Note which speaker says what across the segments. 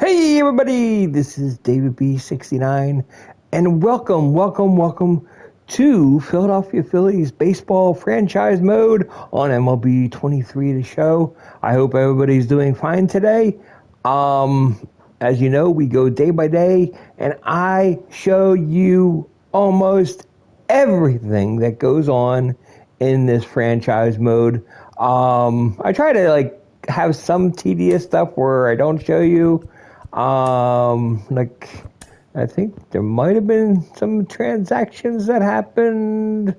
Speaker 1: Hey everybody, this is David B69 and welcome to Philadelphia Phillies baseball franchise mode on MLB 23 The Show. I hope everybody's doing fine today. As you know, we go day by day and I show you almost everything that goes on in this franchise mode. I try to have some tedious stuff where I don't show you. I think there might have been some transactions that happened.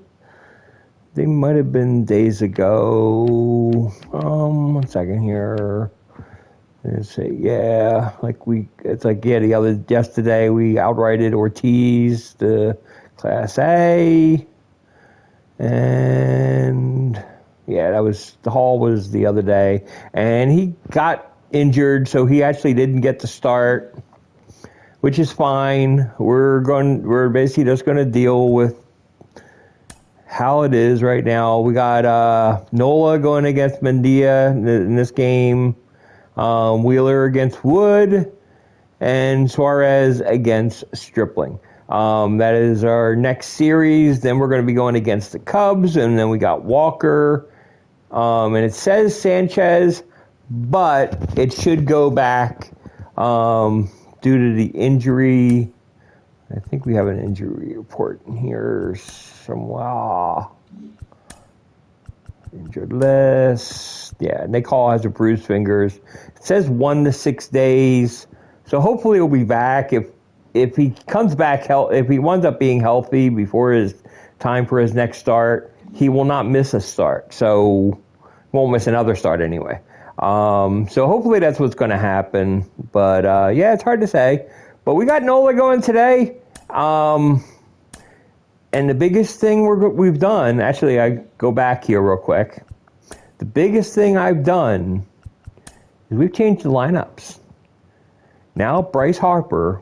Speaker 1: They might have been days ago. 1 second here. Let's see. Yeah, yesterday we outrighted Ortiz, the Class A, and yeah, the Hall was the other day, and he got injured, so he actually didn't get to start, which is fine. We're basically just going to deal with how it is right now. We got Nola going against Mendia in this game, Wheeler against Wood, and Suarez against Stripling. That is our next series. Then we're going to be going against the Cubs, and then we got Walker, and it says Sanchez, but it should go back due to the injury. I think we have an injury report in here somewhere. Injured list. Yeah, Nick Hall has a bruised fingers. It says 1 to 6 days. So hopefully he'll be back. If he comes back, if he winds up being healthy before his time for his next start, he will not miss a start. So won't miss another start anyway. So hopefully that's what's going to happen. But yeah, it's hard to say. But we got Nola going today. And the biggest thing we've done, actually, I go back here real quick. The biggest thing I've done is we've changed the lineups. Now Bryce Harper,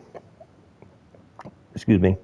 Speaker 1: excuse me.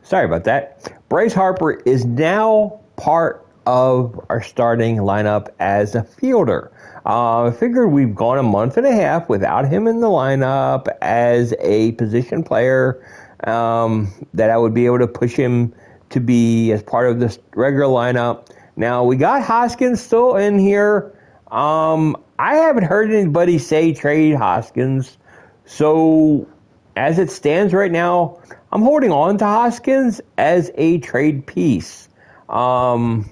Speaker 1: Sorry about that. Bryce Harper is now part of our starting lineup as a fielder. I figured we've gone a month and a half without him in the lineup as a position player, that I would be able to push him to be as part of this regular lineup. Now, we got Hoskins still in here. I haven't heard anybody say trade Hoskins, so as it stands right now, I'm holding on to Hoskins as a trade piece. Now,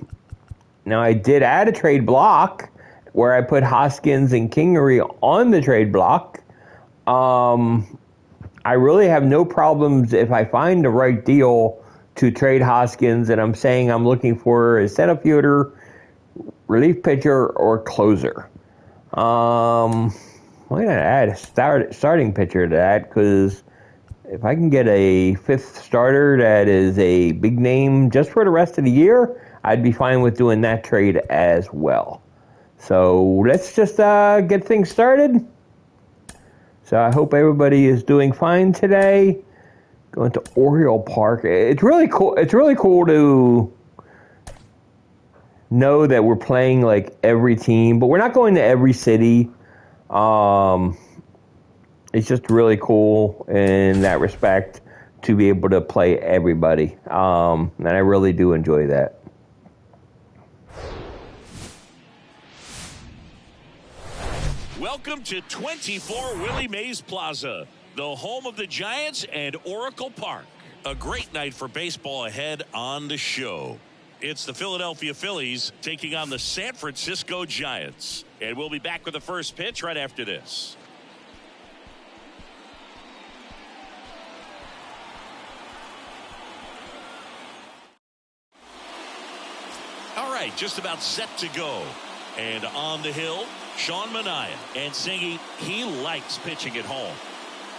Speaker 1: I did add a trade block where I put Hoskins and Kingery on the trade block. I really have no problems if I find the right deal to trade Hoskins, and I'm saying I'm looking for a center fielder, relief pitcher, or closer. I'm going to add a starting pitcher to that, because if I can get a fifth starter that is a big name just for the rest of the year, I'd be fine with doing that trade as well. So let's just get things started. So I hope everybody is doing fine today. Going to Oriole Park. It's really cool. It's really cool to know that we're playing like every team, but we're not going to every city. It's just really cool in that respect to be able to play everybody. And I really do enjoy that.
Speaker 2: Welcome to 24 Willie Mays Plaza, the home of the Giants and Oracle Park. A great night for baseball ahead on the show. It's the Philadelphia Phillies taking on the San Francisco Giants. And we'll be back with the first pitch right after this. All right, just about set to go. And on the hill, Sean Manaea. And Singy, he likes pitching at home.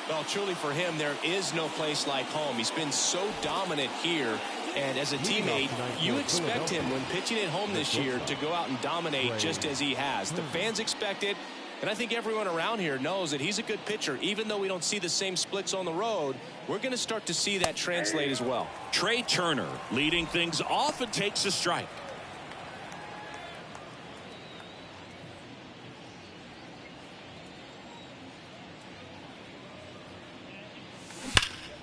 Speaker 3: Well, truly for him, there is no place like home. He's been so dominant here. And as a teammate, you expect him when pitching at home this year to go out and dominate just as he has. The fans expect it, And I think everyone around here knows that he's a good pitcher. Even though we don't see the same splits on the road, we're going to start to see that translate as well.
Speaker 2: Trey Turner leading things off and takes a strike.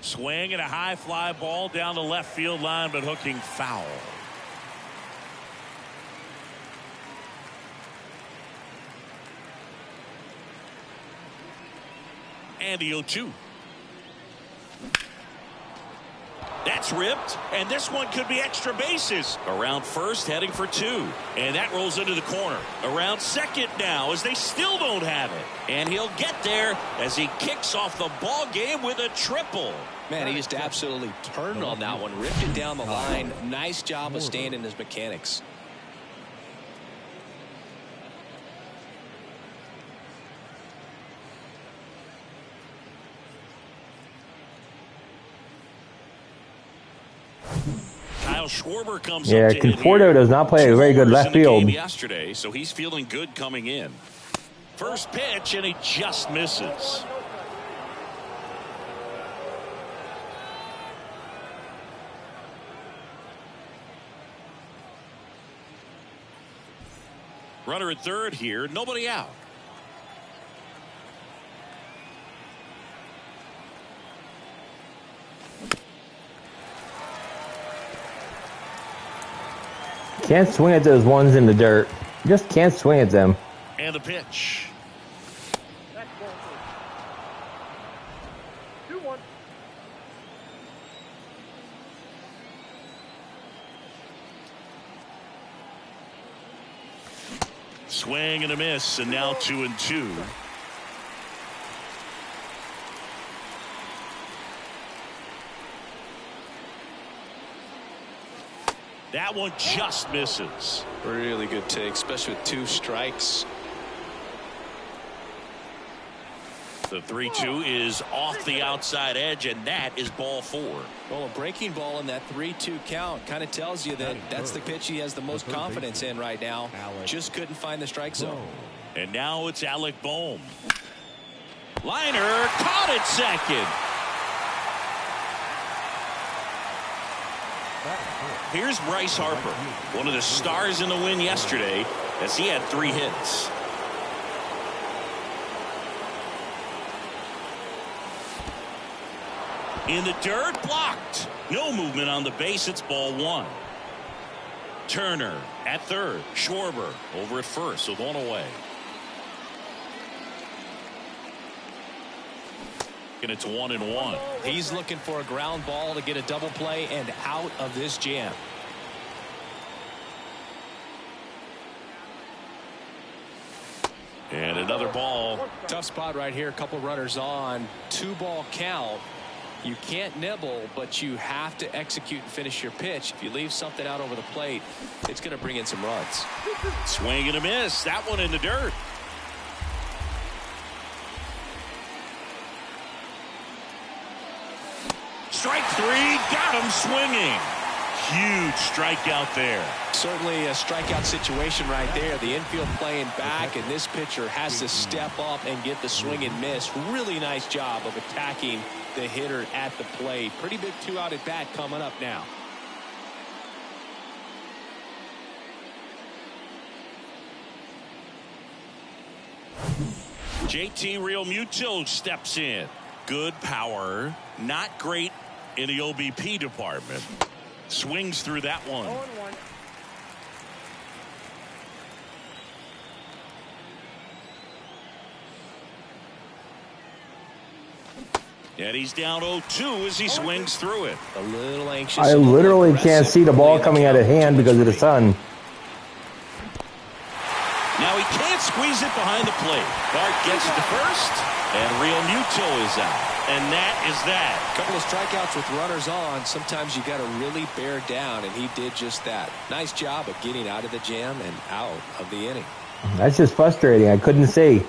Speaker 2: Swing and a high fly ball down the left field line, but hooking foul. And the 0-2. That's ripped, and this one could be extra bases. Around first, heading for 2. And that rolls into the corner. Around second now, as they still don't have it. And he'll get there as he kicks off the ball game with a triple.
Speaker 3: Man, he just absolutely turned on that one, ripped it down the line. Nice job of staying in his mechanics.
Speaker 2: Kyle Schwarber comes
Speaker 1: yeah,
Speaker 2: up to
Speaker 1: Conforto does not play a very good left field
Speaker 2: yesterday, so he's feeling good coming in. First pitch, and he just misses. Runner at third here, nobody out.
Speaker 1: Can't swing at those ones in the dirt. Just can't swing at them.
Speaker 2: And the pitch. Swing and a miss, and now 2-2. That one just misses.
Speaker 3: Really good take, especially with 2 strikes.
Speaker 2: The 3-2 is off the outside edge, and that is ball 4.
Speaker 3: Well, a breaking ball in that 3-2 count kind of tells you that that's the pitch he has the most confidence in right now. Just couldn't find the strike zone.
Speaker 2: And now it's Alec Bohm. Liner caught at second. Here's Bryce Harper, one of the stars in the win yesterday, as he had 3 hits. In the dirt, blocked. No movement on the base. It's ball 1. Turner at third. Schwarber over at first with 1 away. And it's 1-1.
Speaker 3: He's looking for a ground ball to get a double play and out of this jam.
Speaker 2: And another ball.
Speaker 3: Tough spot right here. A couple runners on. 2-ball count. You can't nibble, but you have to execute and finish your pitch. If you leave something out over the plate, it's going to bring in some runs.
Speaker 2: Swing and a miss. That one in the dirt. Strike 3, got him swinging. Huge strikeout there.
Speaker 3: Certainly a strikeout situation right there. The infield playing back, and this pitcher has to step up and get the swing and miss. Really nice job of attacking the hitter at the plate. Pretty big 2-out at bat coming up now.
Speaker 2: JT Realmuto steps in. Good power, not great in the OBP department. Swings through that one. And he's down 0-2 as he swings through it.
Speaker 3: A little anxious.
Speaker 1: I literally can't see the ball coming out of hand because of the sun.
Speaker 2: Now he can't squeeze it behind the plate. Bart gets it to first, and Realmuto is out. And that is that.
Speaker 3: A couple of strikeouts with runners on. Sometimes you got to really bear down, and he did just that. Nice job of getting out of the jam and out of the inning.
Speaker 1: That's just frustrating. I couldn't see.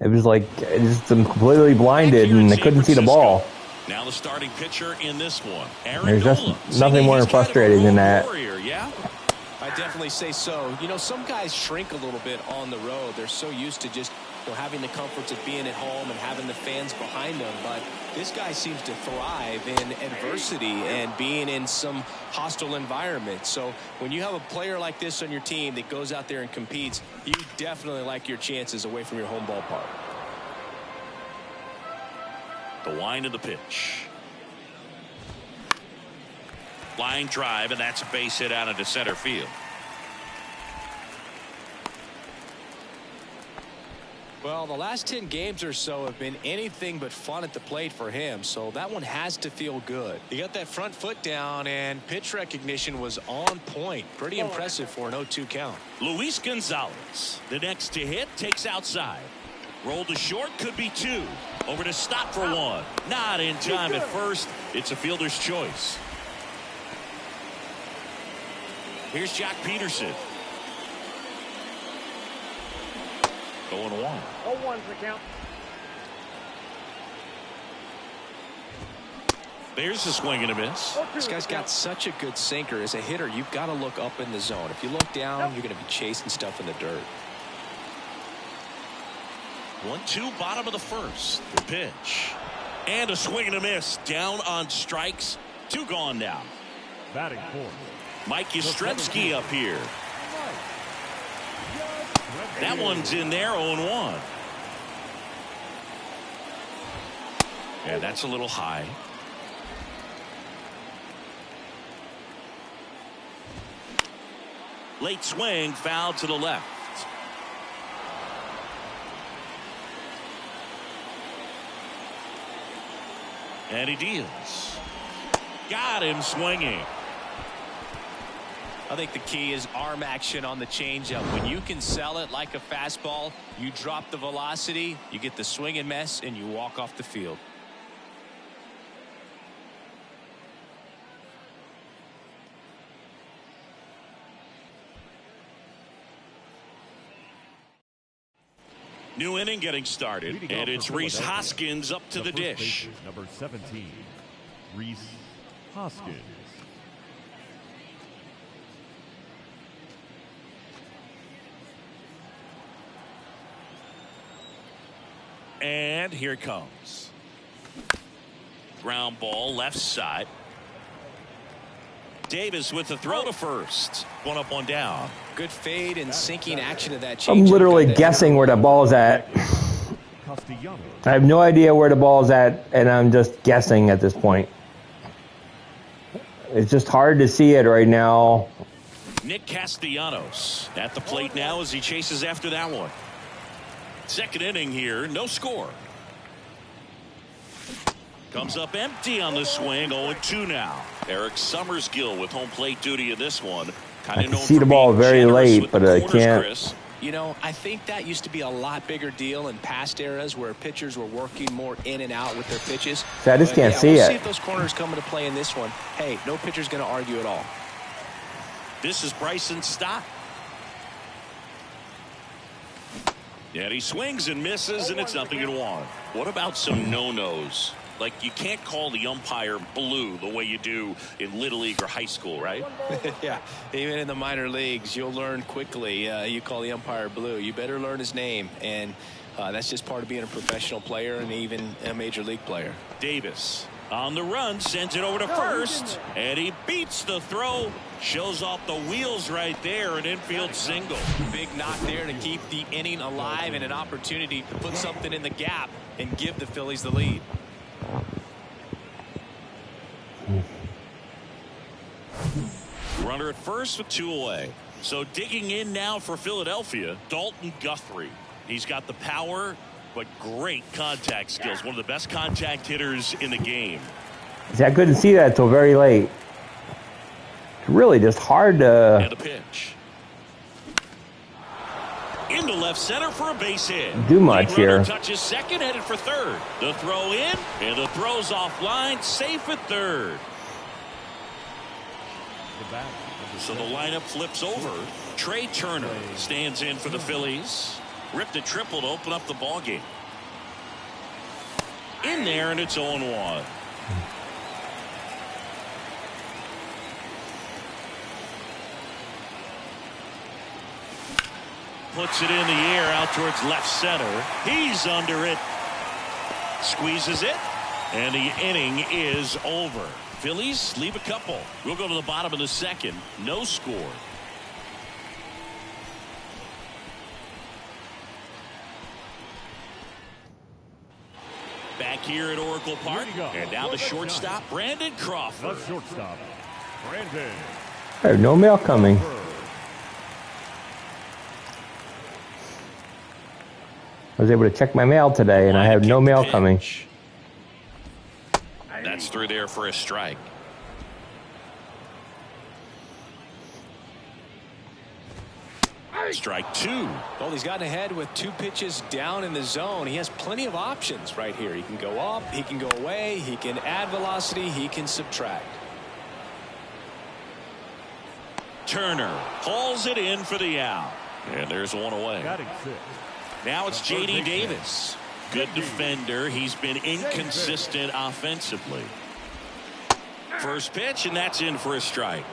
Speaker 1: It was like I'm completely blinded, and I couldn't see the ball.
Speaker 2: Now the starting pitcher in this one.
Speaker 1: There's just nothing more frustrating than that.
Speaker 2: Warrior, yeah?
Speaker 3: I definitely say so. You know, some guys shrink a little bit on the road. They're so used to just having the comforts of being at home and having the fans behind them. But this guy seems to thrive in adversity and being in some hostile environment. So when you have a player like this on your team that goes out there and competes, you definitely like your chances away from your home ballpark.
Speaker 2: The wind of the pitch. Line drive, and that's a base hit out into center field.
Speaker 3: Well, the last 10 games or so have been anything but fun at the plate for him, so that one has to feel good. He got that front foot down, and pitch recognition was on point. Pretty impressive for an 0-2 count.
Speaker 2: Luis Gonzalez, the next to hit, takes outside. Roll to short, could be 2. Over to stop for 1. Not in time at first. It's a fielder's choice. Here's Jack Peterson. Going 1.
Speaker 4: 0-1's the count.
Speaker 2: There's a swing and a miss.
Speaker 3: This guy's got such a good sinker. As a hitter, you've got to look up in the zone. If you look down, you're going to be chasing stuff in the dirt.
Speaker 2: 1-2, bottom of the first. The pitch. And a swing and a miss. Down on strikes. 2 gone now.
Speaker 4: Batting fourth.
Speaker 2: Mike Yastrzemski up here. That one's in there, 0-1. Yeah, that's a little high. Late swing, foul to the left. And he deals. Got him swinging.
Speaker 3: I think the key is arm action on the changeup. When you can sell it like a fastball, you drop the velocity, you get the swing and miss, and you walk off the field.
Speaker 2: New inning getting started, and it's Rhys Hoskins up to the dish.
Speaker 4: Number 17, Rhys Hoskins.
Speaker 2: And here it comes. Ground ball left side. Davis with the throw to first. 1 up, 1 down.
Speaker 3: Good fade and sinking action of that change.
Speaker 1: I'm literally guessing where the ball's at. I have no idea where the ball's at, and I'm just guessing at this point. It's just hard to see it right now.
Speaker 2: Nick Castellanos at the plate now as he chases after that one. Second inning here, no score. Comes up empty on the swing, 0-2 now. Eric Summersgill with home plate duty in this one.
Speaker 1: I can see the ball very late, but I can't.
Speaker 2: Chris.
Speaker 3: You know, I think that used to be a lot bigger deal in past eras where pitchers were working more in and out with their pitches.
Speaker 1: So I just can't see
Speaker 3: we'll
Speaker 1: it.
Speaker 3: See if those corners come into play in this one. Hey, no pitcher's going to argue at all.
Speaker 2: This is Bryson Stott. Yeah, he swings and misses, and it's 0-1. What about some no-nos? Like, you can't call the umpire blue the way you do in Little League or high school, right?
Speaker 3: Yeah, even in the minor leagues, you'll learn quickly. You call the umpire blue. You better learn his name, and that's just part of being a professional player and even a major league player.
Speaker 2: Davis on the run, sends it over to first, and he beats the throw. Shows off the wheels right there, an infield single.
Speaker 3: Big knock there to keep the inning alive and an opportunity to put something in the gap and give the Phillies the lead.
Speaker 2: Runner at first with 2 away. So digging in now for Philadelphia, Dalton Guthrie. He's got the power, but great contact skills. One of the best contact hitters in the game.
Speaker 1: See, I couldn't see that until very late. It's really just hard to...
Speaker 2: And a pitch. Into left center for a base hit.
Speaker 1: Do much here.
Speaker 2: Touches second, headed for third. The throw in, and the throw's offline, safe at third. So the lineup flips over. Trey Turner stands in for the Phillies. Ripped a triple to open up the ball game. In there, and it's 0-1. Puts it in the air out towards left center. He's under it. Squeezes it. And the inning is over. Phillies leave a couple. We'll go to the bottom of the second. No score. Back here at Oracle Park. And now the shortstop, Brandon Crawford.
Speaker 4: The shortstop, Brandon.
Speaker 1: There's no mail coming. I was able to check my mail today, and I have no mail coming.
Speaker 2: That's through there for a strike. Strike two.
Speaker 3: Well, he's gotten ahead with 2 pitches down in the zone. He has plenty of options right here. He can go up, he can go away, he can add velocity, he can subtract.
Speaker 2: Turner hauls it in for the out. And there's one away.
Speaker 4: Batting 6.
Speaker 2: Now it's J.D. Davis. Good defender. He's been inconsistent offensively. First pitch, and that's in for a strike.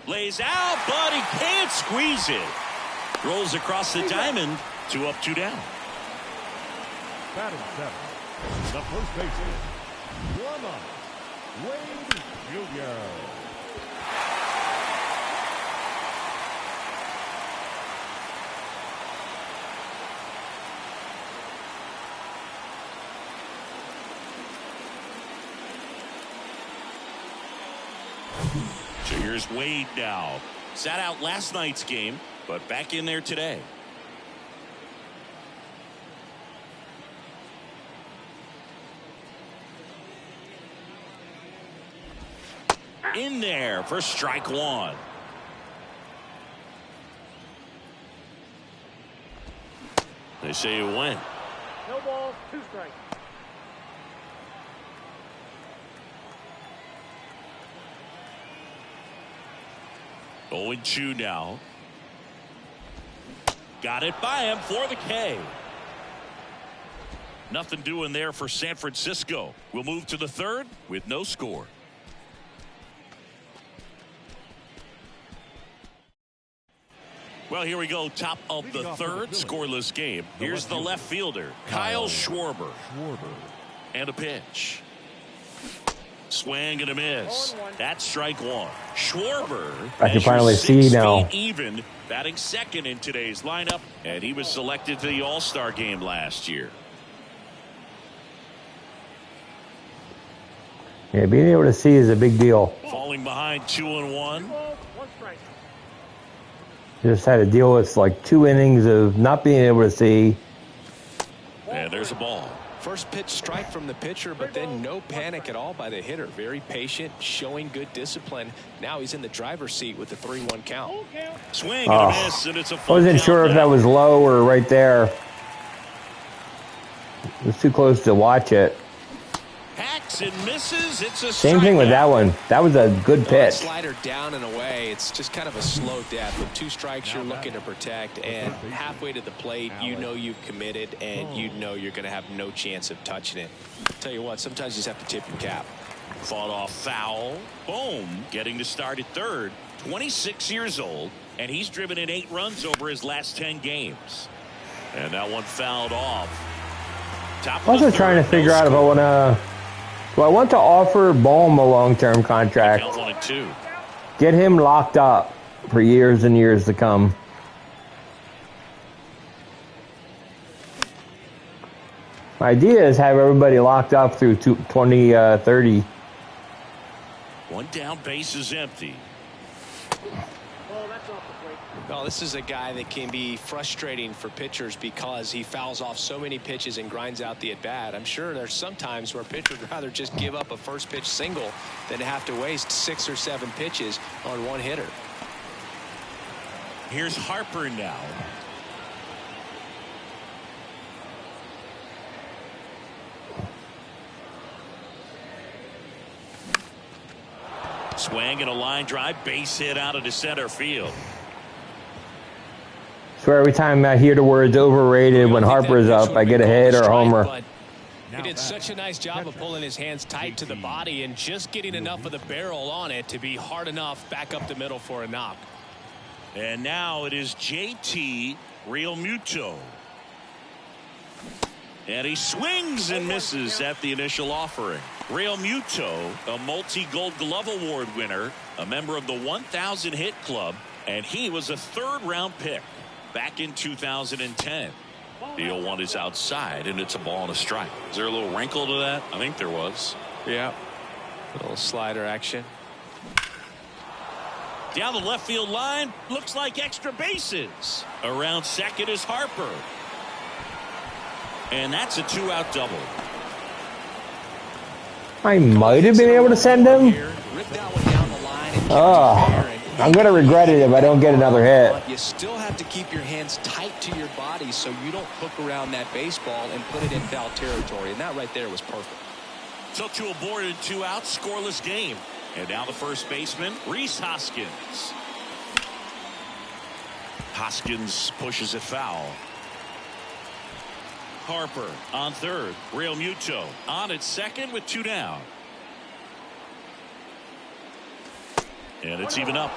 Speaker 2: Lays out, but he can't squeeze it. Rolls across the diamond. 2 up, 2 down.
Speaker 4: Batting 7. The first baseman, Warm-up, Wade Jr.
Speaker 2: So here's Wade now. Sat out last night's game, but back in there today. In there for strike one. They say it went.
Speaker 4: No balls, 2 strikes.
Speaker 2: Oh, and 2 now. Got it by him for the K. Nothing doing there for San Francisco. We'll move to the third with no score. Well, here we go. Top of the third, scoreless game. Here's the left fielder, Kyle Schwarber. And a pitch. Swing and a miss. That's strike one. Schwarber,
Speaker 1: I can finally see now.
Speaker 2: Even batting second in today's lineup, and he was selected to the All-Star game last year.
Speaker 1: Yeah, being able to see is a big deal.
Speaker 2: Falling behind 2-1.
Speaker 1: Just had to deal with like 2 innings of not being able to see.
Speaker 2: And there's a ball.
Speaker 3: First pitch strike from the pitcher, but then no panic at all by the hitter. Very patient, showing good discipline. Now he's in the driver's seat with the 3-1 count.
Speaker 2: Swing and a miss, and it's a full
Speaker 1: I wasn't sure
Speaker 2: count
Speaker 1: if
Speaker 2: now.
Speaker 1: that was low or right there. It was too close to watch it.
Speaker 2: Hacks and misses. It's a
Speaker 1: Same thing with that one. That was a good pitch.
Speaker 3: Slider down and away. It's just kind of a slow death. With 2 strikes, you're looking to protect, and halfway to the plate, you know you've committed, and you know you're going to have no chance of touching it. Tell you what, sometimes you just have to tip your cap.
Speaker 2: Fought off foul. Boom. Getting to start at third. 26 years old, and he's driven in 8 runs over his last 10 games. And that one fouled off. Top
Speaker 1: I was also trying to figure out if I want to. Do I want to offer Bohm a long-term contract?
Speaker 2: 1 and 2.
Speaker 1: Get him locked up for years and years to come. My idea is have everybody locked up through 2030.
Speaker 2: 1 down, base is empty.
Speaker 3: Well, this is a guy that can be frustrating for pitchers because he fouls off so many pitches and grinds out the at-bat. I'm sure there's some times where pitchers would rather just give up a first pitch single than to have to waste 6 or 7 pitches on one hitter.
Speaker 2: Here's Harper now. Swing and a line drive, base hit out into center field.
Speaker 1: So every time I hear the words overrated when Harper's up, I get a hit or a homer.
Speaker 3: He did such a nice job of pulling his hands tight to the body and just getting enough of the barrel on it to be hard enough back up the middle for a knock.
Speaker 2: And now it is JT Realmuto. And he swings and misses at the initial offering. Realmuto, a multi-Gold Glove Award winner, a member of the 1,000 Hit Club, and he was a third-round pick back in 2010. The 0-1 is outside, and it's a ball and a strike. Is there a little wrinkle to that? I think there was.
Speaker 3: Yeah. A little slider action.
Speaker 2: Down the left field line, looks like extra bases. Around second is Harper. And that's a 2-out double.
Speaker 1: I might have been able to send him. I'm going to regret it if I don't get another hit.
Speaker 3: You still have to keep your hands tight to your body so you don't hook around that baseball and put it in foul territory. And that right there was perfect.
Speaker 2: So 2 aboard and 2 out, scoreless game. And now the first baseman, Rhys Hoskins. Hoskins pushes it foul. Harper on third. Realmuto on at second with 2 down. And it's even up.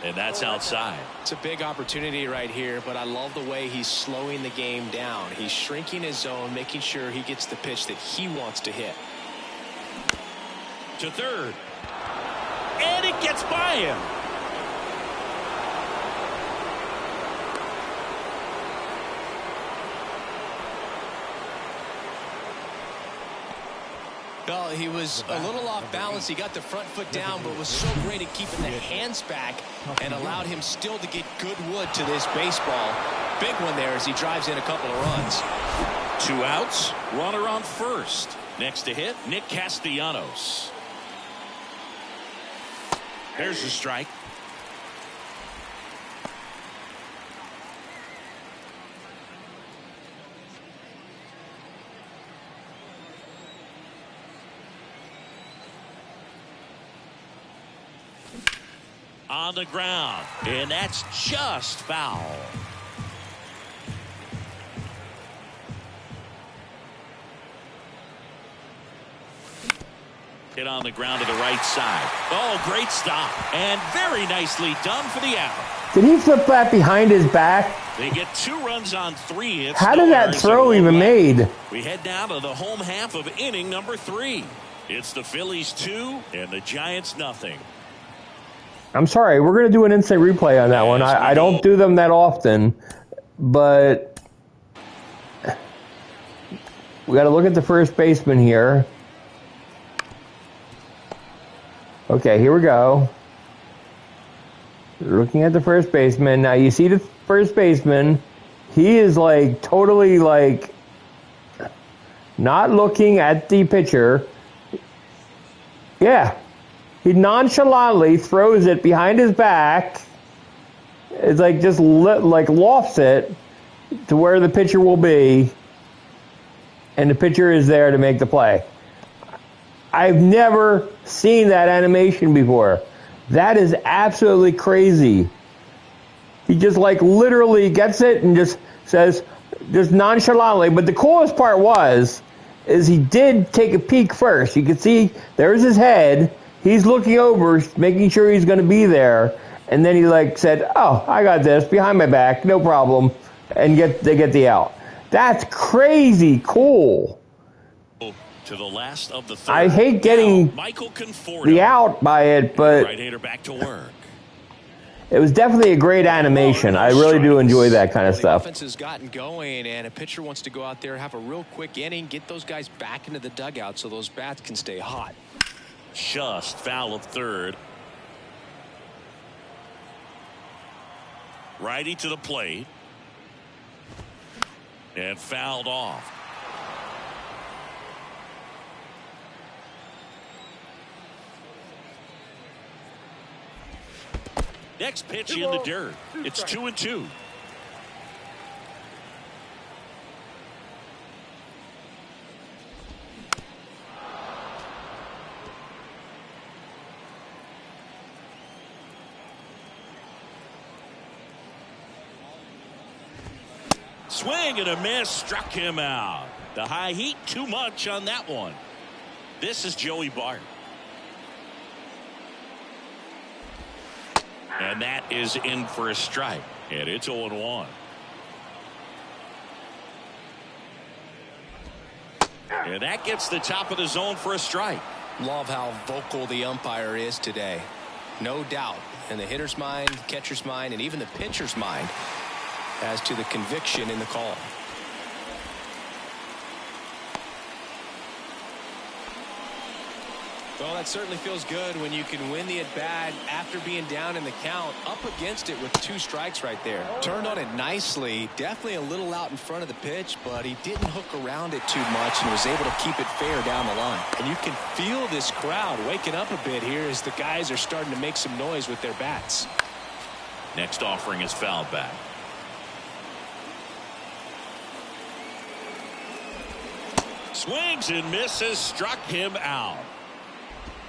Speaker 2: And that's outside.
Speaker 3: It's a big opportunity right here, but I love the way he's slowing the game down. He's shrinking his zone, making sure he gets the pitch that he wants to hit.
Speaker 2: To third. And it gets by him.
Speaker 3: Well, he was a little off balance. He got the front foot down, but was so great at keeping the hands back and allowed him still to get good wood to this baseball. Big one there as he drives in a couple of runs.
Speaker 2: 2 outs, runner on first. Next to hit, Nick Castellanos. There's the strike. On the ground, and that's just foul. Hit on the ground to the right side. Oh, great stop, and very nicely done for the out.
Speaker 1: Did he flip that behind his back?
Speaker 2: They get 2 runs on 3 hits.
Speaker 1: How did that throw even made?
Speaker 2: We head down to the home half of inning number 3. It's the Phillies 2 and the Giants nothing.
Speaker 1: I'm sorry, we're going to do an instant replay on that one. I don't do them that often, but we got to look at the first baseman here. Okay, here we go. Looking at the first baseman. Now you see the first baseman. He is like totally like not looking at the pitcher. Yeah. He nonchalantly throws it behind his back. It's like just like lofts it to where the pitcher will be. And the pitcher is there to make the play. I've never seen that animation before. That is absolutely crazy. He just like literally gets it and just says, just nonchalantly. But the coolest part is he did take a peek first. You can see there's his head. He's looking over, making sure he's going to be there. And then he like said, oh, I got this behind my back, no problem. And they get the out. That's crazy cool.
Speaker 2: To the last of the third.
Speaker 1: I hate getting the out by it, but
Speaker 2: right-hander back to work.
Speaker 1: It was definitely a great animation. I really do enjoy that kind of stuff.
Speaker 3: The offense has gotten going, and a pitcher wants to go out there, have a real quick inning, get those guys back into the dugout so those bats can stay hot.
Speaker 2: Just foul of third. Righty to the plate. And fouled off. Next pitch in the dirt. It's 2-2. Swing and a miss, struck him out. The high heat, too much on that one. This is Joey Bart. And that is in for a strike. And it's 0-1. And that gets the top of the zone for a strike.
Speaker 3: Love how vocal the umpire is today. No doubt in the hitter's mind, catcher's mind, and even the pitcher's mind as to the conviction in the call. Well, that certainly feels good when you can win the at-bat after being down in the count, up against it with 2 strikes right there. Turned on it nicely, definitely a little out in front of the pitch, but he didn't hook around it too much and was able to keep it fair down the line. And you can feel this crowd waking up a bit here as the guys are starting to make some noise with their bats.
Speaker 2: Next offering is fouled back. Swings and misses, struck him out.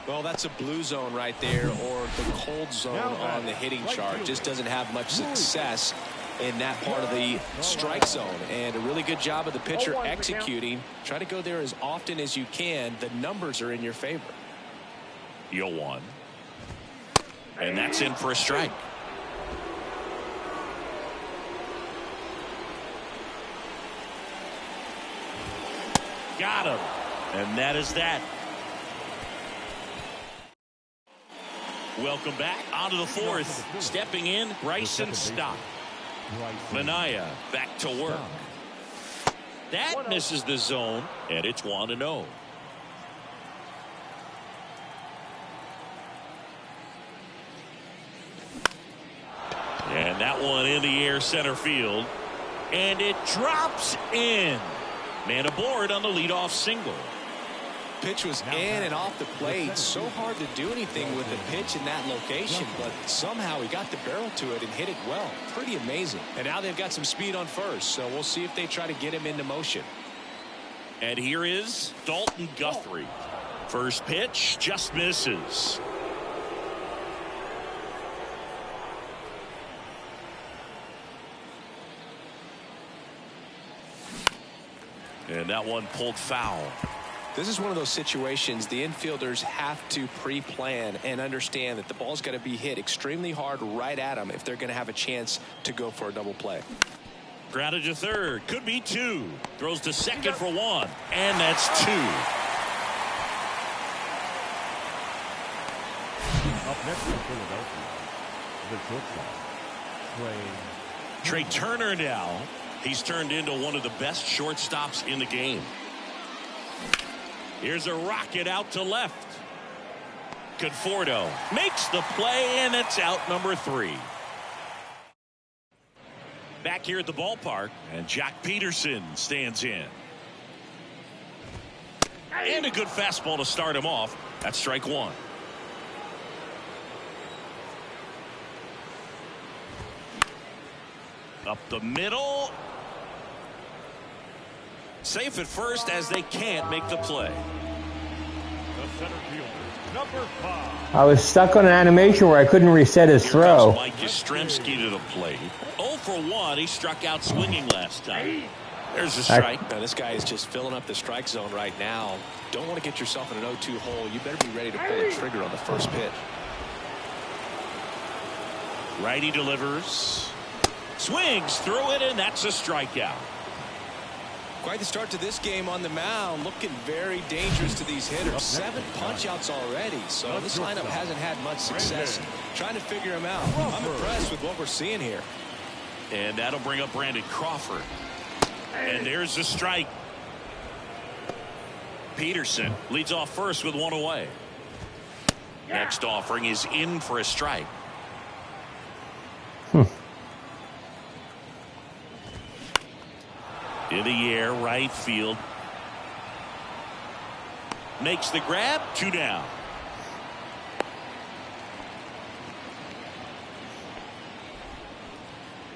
Speaker 3: Well, that's a blue zone right there, or the cold zone on the hitting chart. Just doesn't have much success in that part of the strike zone. And a really good job of the pitcher executing. Try to go there as often as you can. The numbers are in your favor.
Speaker 2: 0-1. And that's in for a strike. Got him. And that is that. Welcome back onto the 4th. Stepping in, Bryson Stott. Manaea back to work. That misses the zone, and it's 1-0. And that one in the air center field. And it drops in. Man aboard on the leadoff single.
Speaker 3: Pitch was in and off the plate. So hard to do anything with the pitch in that location, but somehow he got the barrel to it and hit it well. Pretty amazing. And now they've got some speed on first, so we'll see if they try to get him into motion.
Speaker 2: And here is Dalton Guthrie. First pitch just misses. And that one pulled foul.
Speaker 3: This is one of those situations the infielders have to pre-plan and understand that the ball's got to be hit extremely hard right at them if they're going to have a chance to go for a double play.
Speaker 2: Grounded to third. Could be 2. Throws to second for 1. And that's 2.
Speaker 4: Up next in Philadelphia, the shortstop,
Speaker 2: Trey Turner now. He's turned into one of the best shortstops in the game. Here's a rocket out to left. Conforto makes the play, and it's out number 3. Back here at the ballpark, and Jack Peterson stands in. And a good fastball to start him off. That's strike 1. Up the middle. Safe at first as they can't make the play.
Speaker 4: the center fielder, number 5.
Speaker 1: I was stuck on an animation where I couldn't reset his throw.
Speaker 2: Mike Yastrzemski to the plate. 0 for 1. He struck out swinging last time. There's a strike.
Speaker 3: Now, this guy is just filling up the strike zone right now. Don't want to get yourself in an 0-2 hole. You better be ready to pull the trigger on the first pitch.
Speaker 2: Righty delivers. Swings through it, and that's a strikeout.
Speaker 3: Quite the start to this game on the mound. Looking very dangerous to these hitters. 7 punch-outs already, so this lineup hasn't had much success trying to figure him out. I'm impressed with what we're seeing here.
Speaker 2: And that'll bring up Brandon Crawford. And there's the strike. Peterson leads off first with 1 away. Next offering is in for a strike. In the air, right field. Makes the grab, 2 down.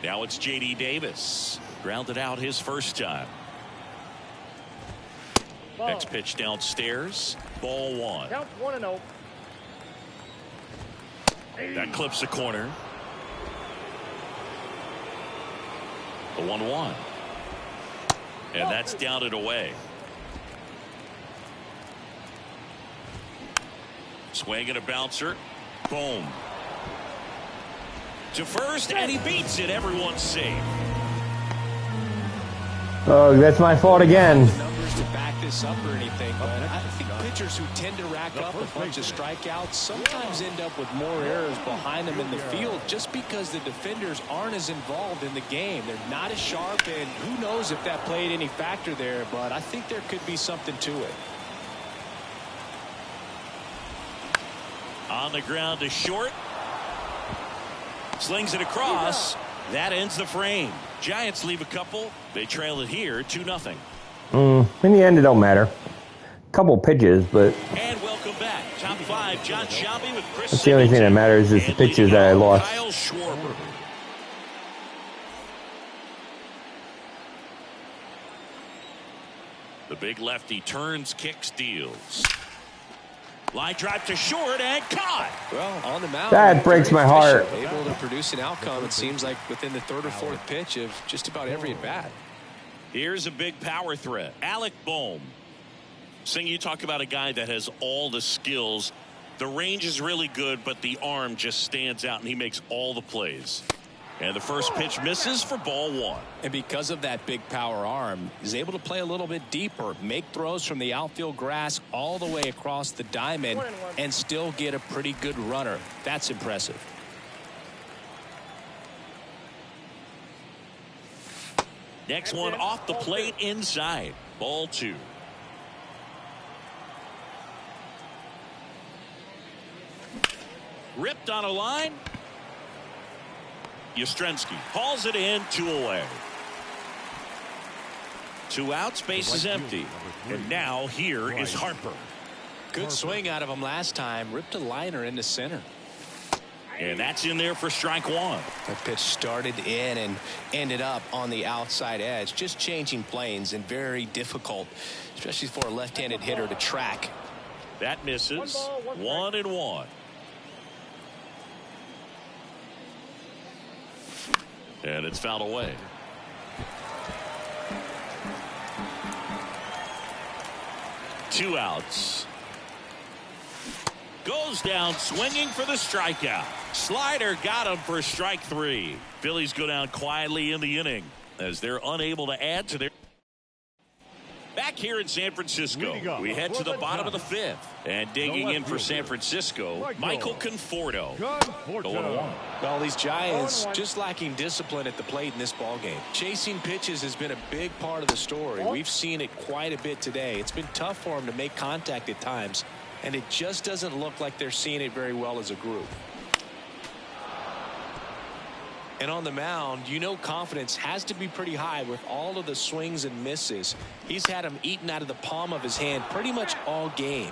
Speaker 2: Now it's J.D. Davis. Grounded out his first time. Next pitch downstairs. Ball 1.
Speaker 4: Count 1-0.
Speaker 2: That clips the corner. The 1-1. And that's down and away. Swing and a bouncer. Boom. To first, and he beats it. Everyone's safe.
Speaker 1: Oh, that's my fault again.
Speaker 3: The numbers to back this up or anything, but I think pitchers who tend to rack up a bunch of strikeouts sometimes end up with more errors behind them in the field just because the defenders aren't as involved in the game. They're not as sharp, and who knows if that played any factor there, but I think there could be something to it.
Speaker 2: On the ground to short. Slings it across. That ends the frame. Giants leave a couple. They trail it here 2-0.
Speaker 1: In the end, it don't matter. Couple pitches, but
Speaker 2: And welcome back. Top 5, John Shelby with Chris
Speaker 1: that's the only thing that matters is the pitches that I lost.
Speaker 2: Kyle Schwarber. The big lefty turns, kicks, deals. Line drive to short and caught.
Speaker 3: Well, on the mound,
Speaker 1: That breaks my heart.
Speaker 3: Able to produce an outcome, it seems like, within the third or fourth pitch of just about every at bat.
Speaker 2: Here's a big power threat. Alec Bohm. Sing, you talk about a guy that has all the skills. The range is really good, but the arm just stands out, and he makes all the plays. And the first pitch misses for ball 1.
Speaker 3: And because of that big power arm, he's able to play a little bit deeper, make throws from the outfield grass all the way across the diamond, and still get a pretty good runner. That's impressive.
Speaker 2: Next one off the plate inside. Ball 2. Ripped on a line. Yastrzemski hauls it in, 2 away. 2 outs, base is empty. And now here is Harper.
Speaker 3: Good swing out of him last time. Ripped a liner into center.
Speaker 2: And that's in there for strike 1.
Speaker 3: That pitch started in and ended up on the outside edge. Just changing planes and very difficult, especially for a left-handed hitter to track.
Speaker 2: That misses. 1-1. And it's fouled away. Two outs. Goes down swinging for the strikeout. Slider got him for strike 3. Phillies go down quietly in the inning as they're unable to add to their. Back here in San Francisco, we head to the bottom of the 5th. And digging in for San Francisco, Michael Conforto.
Speaker 3: Well, these Giants just lacking discipline at the plate in this ballgame. Chasing pitches has been a big part of the story. We've seen it quite a bit today. It's been tough for them to make contact at times, and it just doesn't look like they're seeing it very well as a group. And on the mound, you know confidence has to be pretty high with all of the swings and misses. He's had them eaten out of the palm of his hand pretty much all game.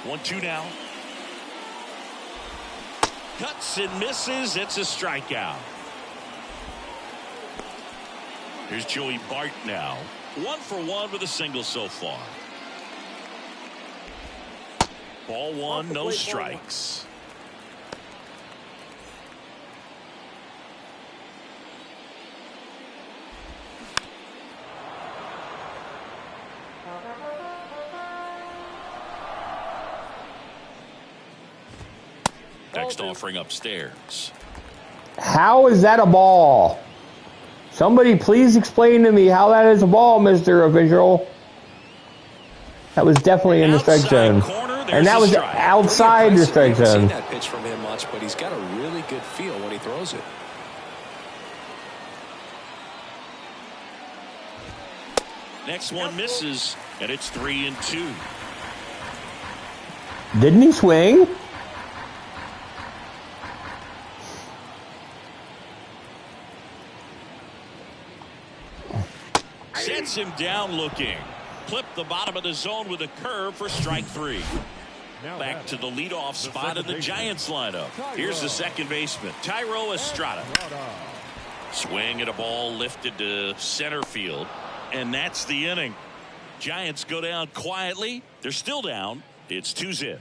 Speaker 2: 1-2 now. Cuts and misses. It's a strikeout. Here's Joey Bart now. 1 for 1 with a single so far. Ball 1, no strikes. Next offering upstairs.
Speaker 1: How is that a ball? Somebody please explain to me how that is a ball, Mr. Official. That was definitely in the strike zone. And that was outside the strike zone.
Speaker 3: I've seen that pitch from him much, but he's got a really good feel when he throws it.
Speaker 2: Next one misses, and it's 3-2.
Speaker 1: Didn't he swing?
Speaker 2: Sets him down looking. Clip the bottom of the zone with a curve for strike 3. Back to the leadoff spot in the Giants lineup. Here's the second baseman, Thairo Estrada. Swing at a ball lifted to center field. And that's the inning. Giants go down quietly. They're still down. It's 2-0.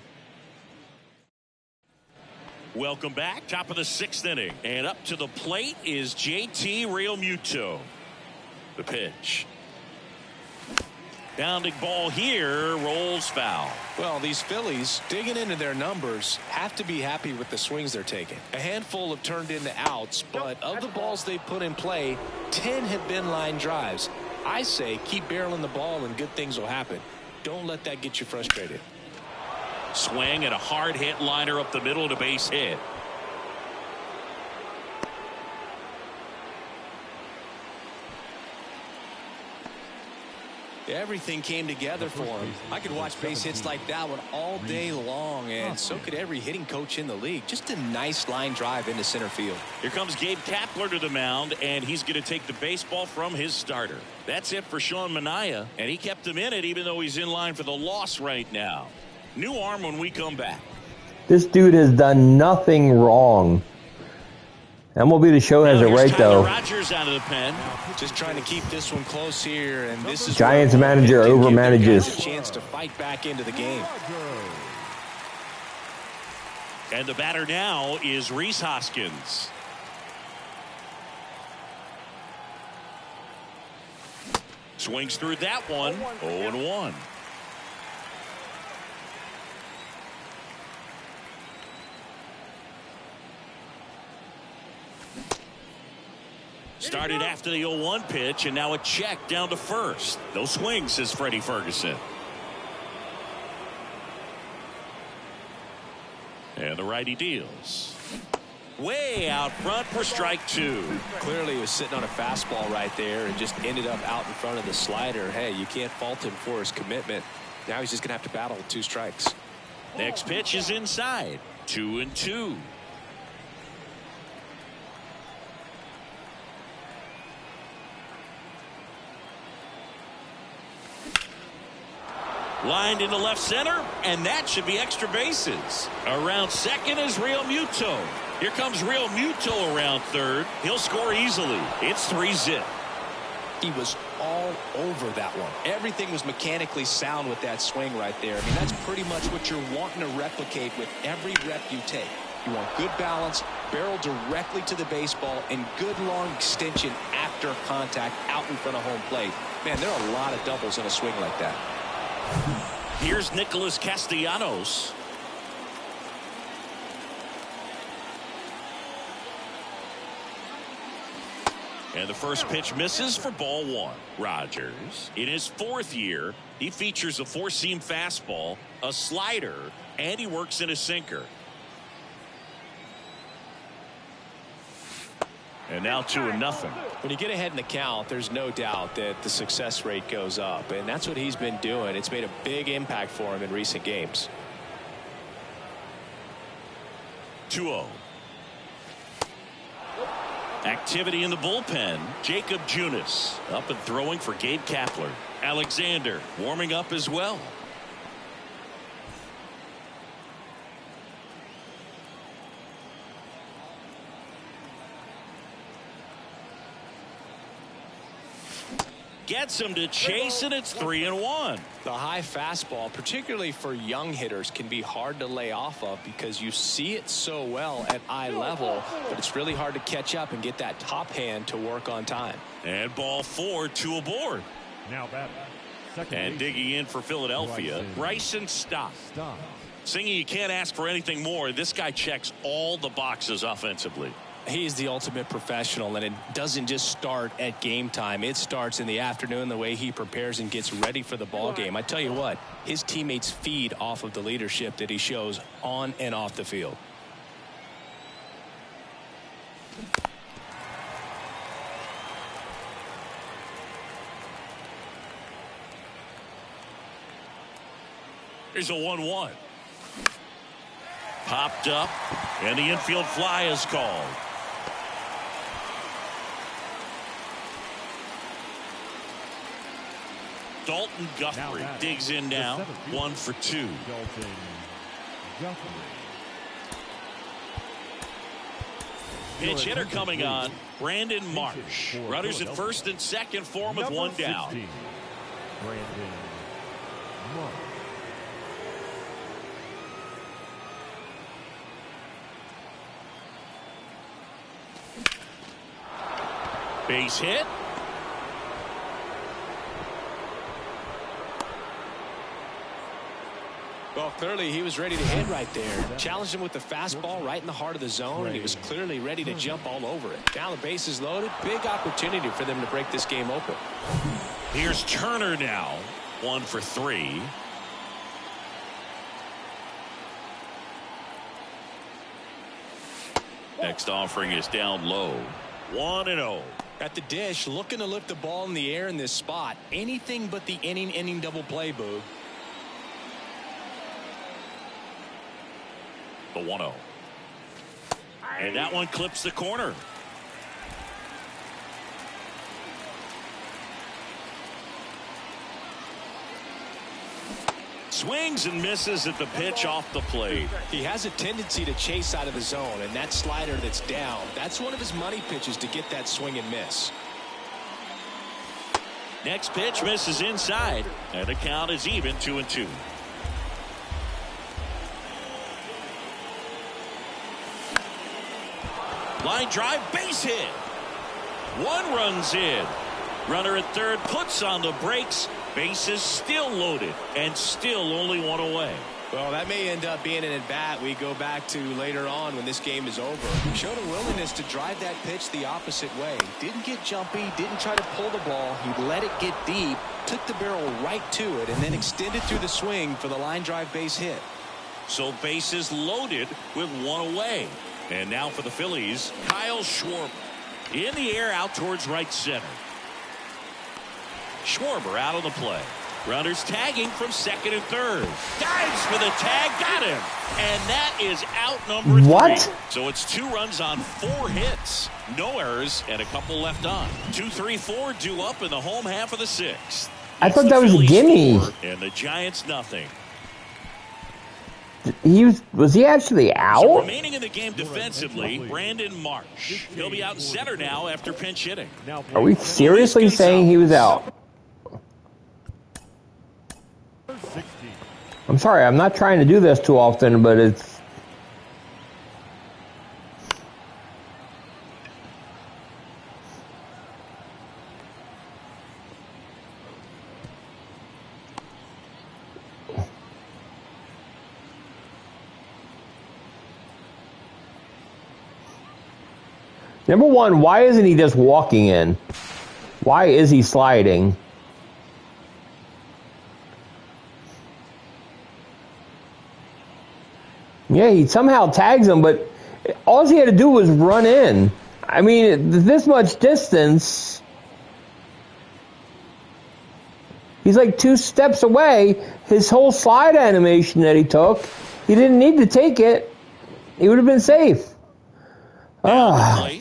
Speaker 2: Welcome back. Top of the 6th inning. And up to the plate is JT Realmuto. The pitch. Bounding ball here, rolls foul.
Speaker 3: Well, these Phillies, digging into their numbers, have to be happy with the swings they're taking. A handful have turned into outs, but of the balls they put in play, 10 have been line drives. I say keep barreling the ball and good things will happen. Don't let that get you frustrated.
Speaker 2: Swing and a hard hit liner up the middle to base hit.
Speaker 3: Everything came together for him. I could watch base hits like that one all day long, and so could every hitting coach in the league. Just a nice line drive into center field.
Speaker 2: Here comes Gabe Kapler to the mound, and he's going to take the baseball from his starter. That's it for Sean Manaea, and he kept him in it even though he's in line for the loss right now. New arm when we come back.
Speaker 1: This dude has done nothing wrong. MLB The Show has it right, though.
Speaker 2: Rogers out of the pen.
Speaker 3: Just trying to keep this one close here, and this is
Speaker 1: Giants manager overmanages.
Speaker 3: A chance to fight back into the game.
Speaker 2: And the batter now is Rhys Hoskins. Swings through that one. 0-1. Started after the 0-1 pitch, and now a check down to first. No swings, says Freddie Ferguson. And the righty deals. Way out front for strike 2.
Speaker 3: Clearly he was sitting on a fastball right there and just ended up out in front of the slider. Hey, you can't fault him for his commitment. Now he's just going to have to battle with 2 strikes.
Speaker 2: Next pitch is inside. 2-2. Lined into left center, and that should be extra bases. Around second is Realmuto. Here comes Realmuto around third. He'll score easily. It's 3-zip.
Speaker 3: He was all over that one. Everything was mechanically sound with that swing right there. I mean, that's pretty much what you're wanting to replicate with every rep you take. You want good balance, barrel directly to the baseball, and good long extension after contact out in front of home plate. Man, there are a lot of doubles in a swing like that.
Speaker 2: Here's Nicholas Castellanos. And the first pitch misses for ball 1. Rogers, in his 4th year, he features a 4-seam fastball, a slider, and he works in a sinker. And now 2-0.
Speaker 3: When you get ahead in the count, there's no doubt that the success rate goes up, and that's what he's been doing. It's made a big impact for him in recent games.
Speaker 2: 2-0. Activity in the bullpen. Jacob Junis up and throwing for Gabe Kapler. Alexander warming up as well. Gets him to chase, and it's 3-1.
Speaker 3: The high fastball, particularly for young hitters, can be hard to lay off of because you see it so well at eye level, but it's really hard to catch up and get that top hand to work on time.
Speaker 2: And ball 4, 2 aboard.
Speaker 4: Now batter.
Speaker 2: And digging in for Philadelphia, Bryson Stott. Singing, you can't ask for anything more. This guy checks all the boxes offensively.
Speaker 3: He's the ultimate professional, and it doesn't just start at game time. It starts in the afternoon, the way he prepares and gets ready for the ball game. I tell you what, his teammates feed off of the leadership that he shows on and off the field.
Speaker 2: Here's a 1-1. Popped up, and the infield fly is called. Dalton Guthrie digs in now. 1 for 2.
Speaker 4: Dalton Guthrie.
Speaker 2: Pinch hitter coming on. Brandon Marsh. Runners at first and second for him with 1 down.
Speaker 4: 16, Brandon Marsh.
Speaker 2: Base hit.
Speaker 3: Well, clearly he was ready to hit right there. Challenged him with the fastball right in the heart of the zone, and he was clearly ready to jump all over it. Now the base is loaded. Big opportunity for them to break this game open.
Speaker 2: Here's Turner now. 1 for 3. Next offering is down low. 1-0.
Speaker 3: At the dish, looking to lift the ball in the air in this spot. Anything but the inning double play, Boo.
Speaker 2: The 1-0. And that one clips the corner. Swings and misses at the pitch off the plate.
Speaker 3: He has a tendency to chase out of the zone, and that slider that's down, that's one of his money pitches to get that swing and miss.
Speaker 2: Next pitch misses inside, and the count is even 2-2. Line drive, base hit. 1 runs in. Runner at third puts on the brakes. Bases still loaded and still only 1 away.
Speaker 3: Well, that may end up being an at-bat we go back to later on when this game is over. He showed a willingness to drive that pitch the opposite way. Didn't get jumpy, didn't try to pull the ball. He let it get deep, took the barrel right to it, and then extended through the swing for the line drive base hit.
Speaker 2: So bases loaded with 1 away. And now for the Phillies, Kyle Schwarber. In the air out towards right center. Schwarber out on the play. Runners tagging from second and third. Dives for the tag, got him. And that is out number 3.
Speaker 1: What?
Speaker 2: So it's 2 runs on 4 hits. No errors and a couple left on. 2, 3, 4 due up in the home half of the 6th.
Speaker 1: I thought that was a gimme.
Speaker 2: And the Giants nothing.
Speaker 1: Was he actually
Speaker 2: So
Speaker 1: out?
Speaker 2: remaining in the game defensively, Brandon Marsh. He'll be out in center now after pinch hitting.
Speaker 1: Are we seriously saying he was out? I'm sorry, I'm not trying to do this too often, but it's... Number one, why isn't he just walking in? Why is he sliding? Yeah, he somehow tags him, but all he had to do was run in. I mean, this much distance. He's like 2 steps away. His whole slide animation that he took, he didn't need to take it. He would have been safe.
Speaker 2: The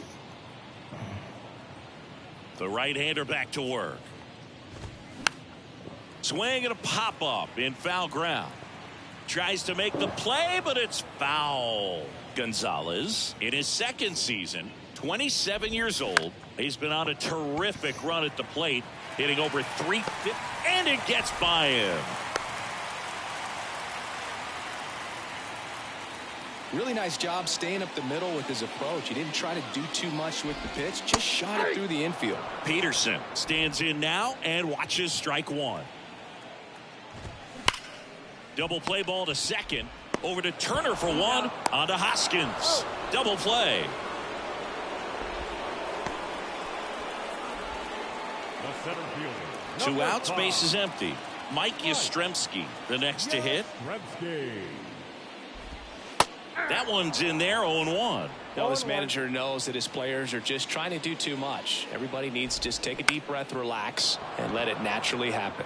Speaker 2: right-hander back to work. Swing and a pop-up in foul ground. Tries to make the play, but it's foul. Gonzalez, in his 2nd season, 27 years old. He's been on a terrific run at the plate, hitting over 350, and it gets by him.
Speaker 3: Really nice job staying up the middle with his approach. He didn't try to do too much with the pitch, just shot it through the infield.
Speaker 2: Peterson stands in now and watches strike 1. Double play ball to second. Over to Turner for 1. On to Hoskins. Double play.
Speaker 4: The center fielder.
Speaker 2: 2 outs,
Speaker 4: 5.
Speaker 2: base is empty. Mike Yastrzemski, the next to hit.
Speaker 4: Yastrzemski.
Speaker 2: That one's in there, 0-1.
Speaker 3: Now this manager knows that his players are just trying to do too much. Everybody needs to just take a deep breath, relax, and let it naturally happen.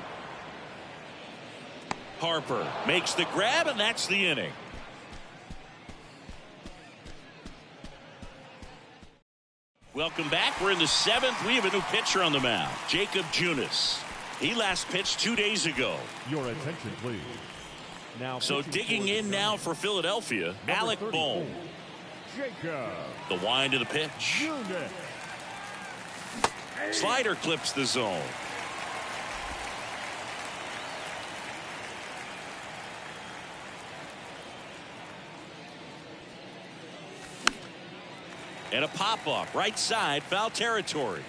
Speaker 2: Harper makes the grab, and that's the inning. Welcome back. We're in the 7th. We have a new pitcher on the mound, Jacob Junis. He last pitched 2 days ago.
Speaker 4: Your attention, please. Now,
Speaker 2: So digging in now for Philadelphia, Alec Bohm.
Speaker 4: Jacob.
Speaker 2: The wind of the pitch.
Speaker 4: Unit.
Speaker 2: Slider clips the zone. And a pop-up, right side, foul territory.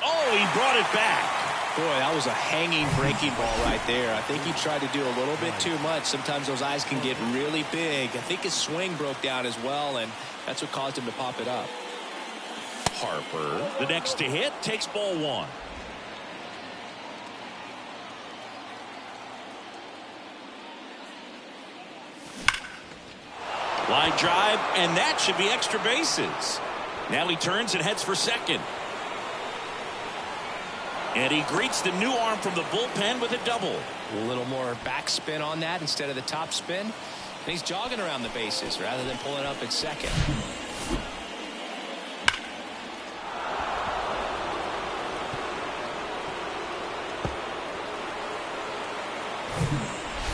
Speaker 2: Oh, he brought it back.
Speaker 3: Boy, that was a hanging breaking ball right there. I think he tried to do a little bit too much. Sometimes those eyes can get really big. I think his swing broke down as well, and that's what caused him to pop it up.
Speaker 2: Harper, the next to hit, takes ball one. Line drive, and that should be extra bases. Now he turns and heads for second. And he greets the new arm from the bullpen with a double.
Speaker 3: A little more backspin on that instead of the top spin. And he's jogging around the bases rather than pulling up at second.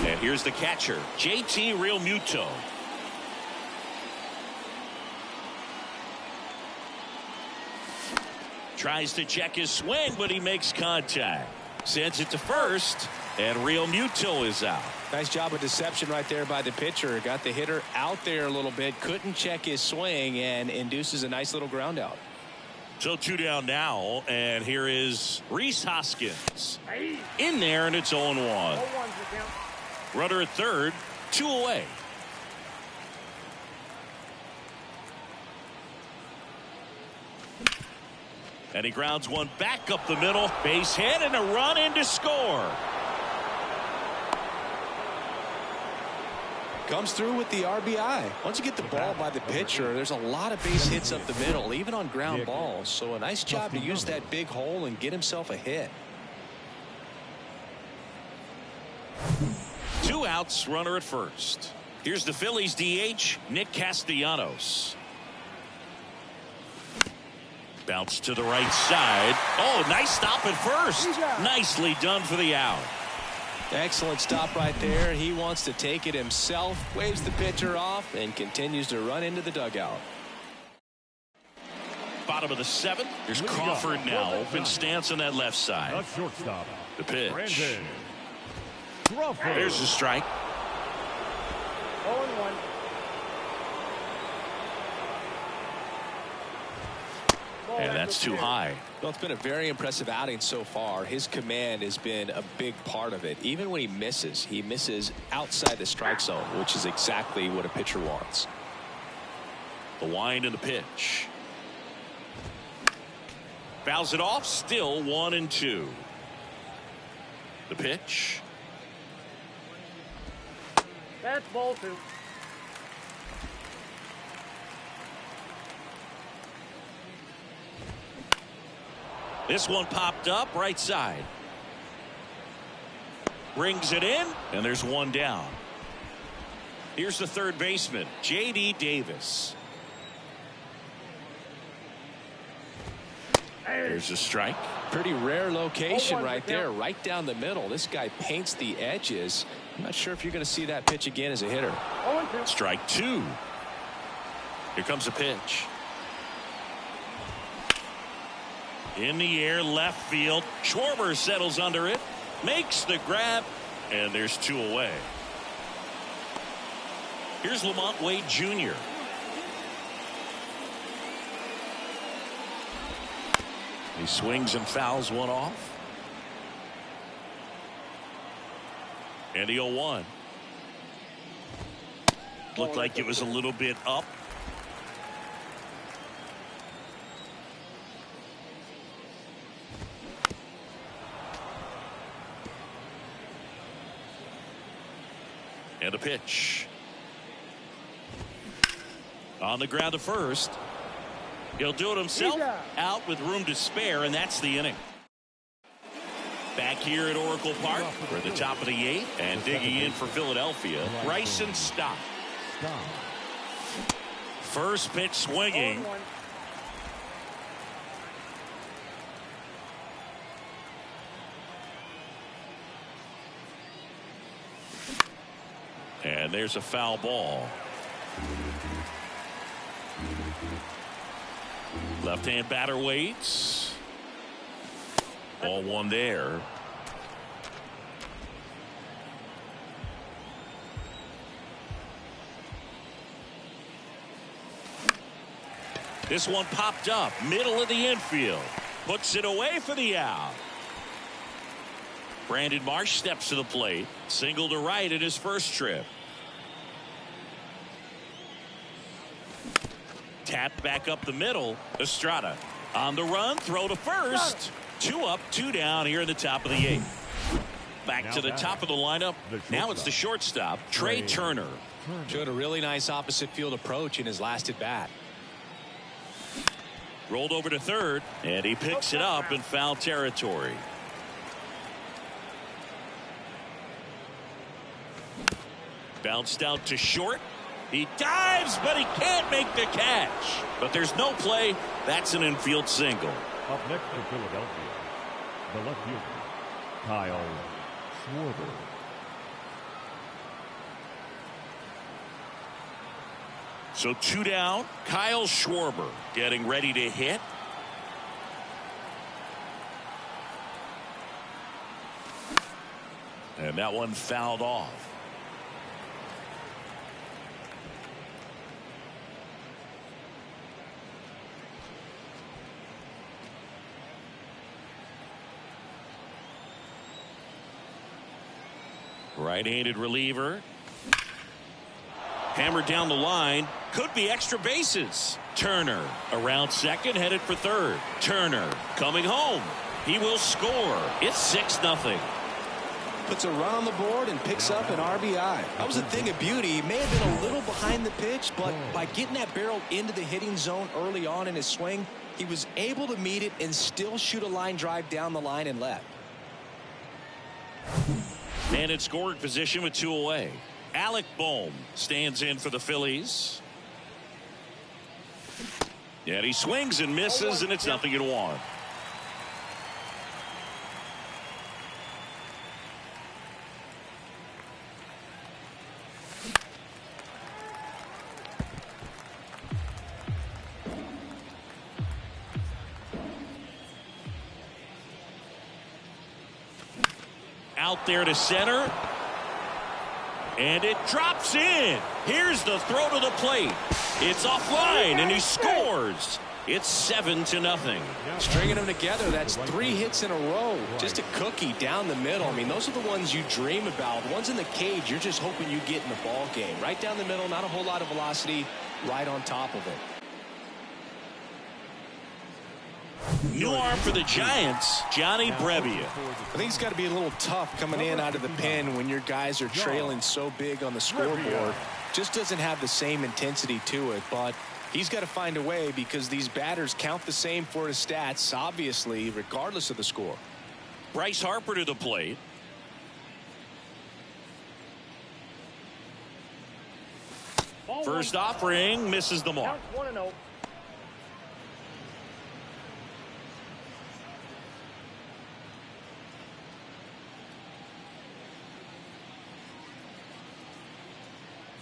Speaker 2: And here's the catcher, JT Realmuto. Tries to check his swing, but he makes contact. Sends it to first, and Realmuto is out.
Speaker 3: Nice job of deception right there by the pitcher. Got the hitter out there a little bit, couldn't check his swing, and induces a nice little ground out.
Speaker 2: So 2 down now, and here is Rhys Hoskins. In there, and it's 0-1. Runner at third, 2 away. And he grounds one back up the middle. Base hit and a run in to score.
Speaker 3: Comes through with the RBI. Once you get the ball by the pitcher, there's a lot of base hits up the middle, even on ground balls. So a nice job to use that big hole and get himself a hit.
Speaker 2: 2 outs, runner at first. Here's the Phillies DH, Nick Castellanos. Bounce to the right side. Oh, nice stop at first. Nicely done for the out.
Speaker 3: Excellent stop right there. He wants to take it himself, waves the pitcher off, and continues to run into the dugout.
Speaker 2: Bottom of the 7th. Here's Crawford now. Open stance on that left side.
Speaker 4: A shortstop.
Speaker 2: The pitch.
Speaker 4: Brandon Crawford.
Speaker 2: There's the strike.
Speaker 5: 0-1.
Speaker 2: And that's too high.
Speaker 3: Well, it's been a very impressive outing so far. His command has been a big part of it. Even when he misses outside the strike zone, which is exactly what a pitcher wants.
Speaker 2: The wind and the pitch. Fouls it off. Still 1-2. The pitch.
Speaker 5: That's ball 2.
Speaker 2: This one popped up right side. Brings it in, and there's 1 down. Here's the third baseman, J.D. Davis. There's a strike.
Speaker 3: Pretty rare location right there, right down the middle. This guy paints the edges. I'm not sure if you're going to see that pitch again as a hitter.
Speaker 2: Strike 2. Here comes a pitch. In the air, left field. Schwarber settles under it, makes the grab, and there's 2 away. Here's Lamont Wade Jr. He swings and fouls one off. And the 0-1. Looked like it was a little bit up. And a pitch. On the ground to first. He'll do it himself. Out with room to spare, and that's the inning. Back here at Oracle Park for the top of the 8th, and digging in for Philadelphia, Bryson Stott. First pitch swinging. And there's a foul ball. Left-hand batter waits. Ball 1 there. This one popped up, middle of the infield. Puts it away for the out. Brandon Marsh steps to the plate. Single to right at his first trip. Tap back up the middle. Estrada on the run. Throw to first. 2 up, 2 down here in the top of the 8th. Back to the top of the lineup. Now it's the shortstop, Trey Turner.
Speaker 3: Showed a really nice opposite field approach in his last at bat.
Speaker 2: Rolled over to third, and he picks it up in foul territory. Bounced out to short. He dives, but he can't make the catch. But there's no play. That's an infield single.
Speaker 4: Up next for Philadelphia, the left fielder, Kyle Schwarber.
Speaker 2: So 2 down. Kyle Schwarber getting ready to hit. And that one fouled off. Right-handed reliever. Hammered down the line. Could be extra bases. Turner around second, headed for third. Turner coming home. He will score. It's 6-0.
Speaker 3: Puts a run on the board and picks up an RBI. That was a thing of beauty. He may have been a little behind the pitch, but by getting that barrel into the hitting zone early on in his swing, he was able to meet it and still shoot a line drive down the line and left.
Speaker 2: And in scoring position with 2 away. Alec Bohm stands in for the Phillies. And he swings and misses, and it's 0-1. Out there to center. And it drops in. Here's the throw to the plate. It's offline, and he scores. It's 7-0.
Speaker 3: Stringing them together, that's 3 hits in a row. Just a cookie down the middle. I mean, those are the ones you dream about. The ones in the cage, you're just hoping you get in the ball game. Right down the middle, not a whole lot of velocity, right on top of it.
Speaker 2: New arm for the Giants, Johnny Brebbia.
Speaker 3: I think it's got to be a little tough coming in out of the pen when your guys are trailing so big on the scoreboard. Just doesn't have the same intensity to it, but he's got to find a way because these batters count the same for his stats, obviously, regardless of the score.
Speaker 2: Bryce Harper to the plate. First offering, misses the mark.
Speaker 5: 1-0.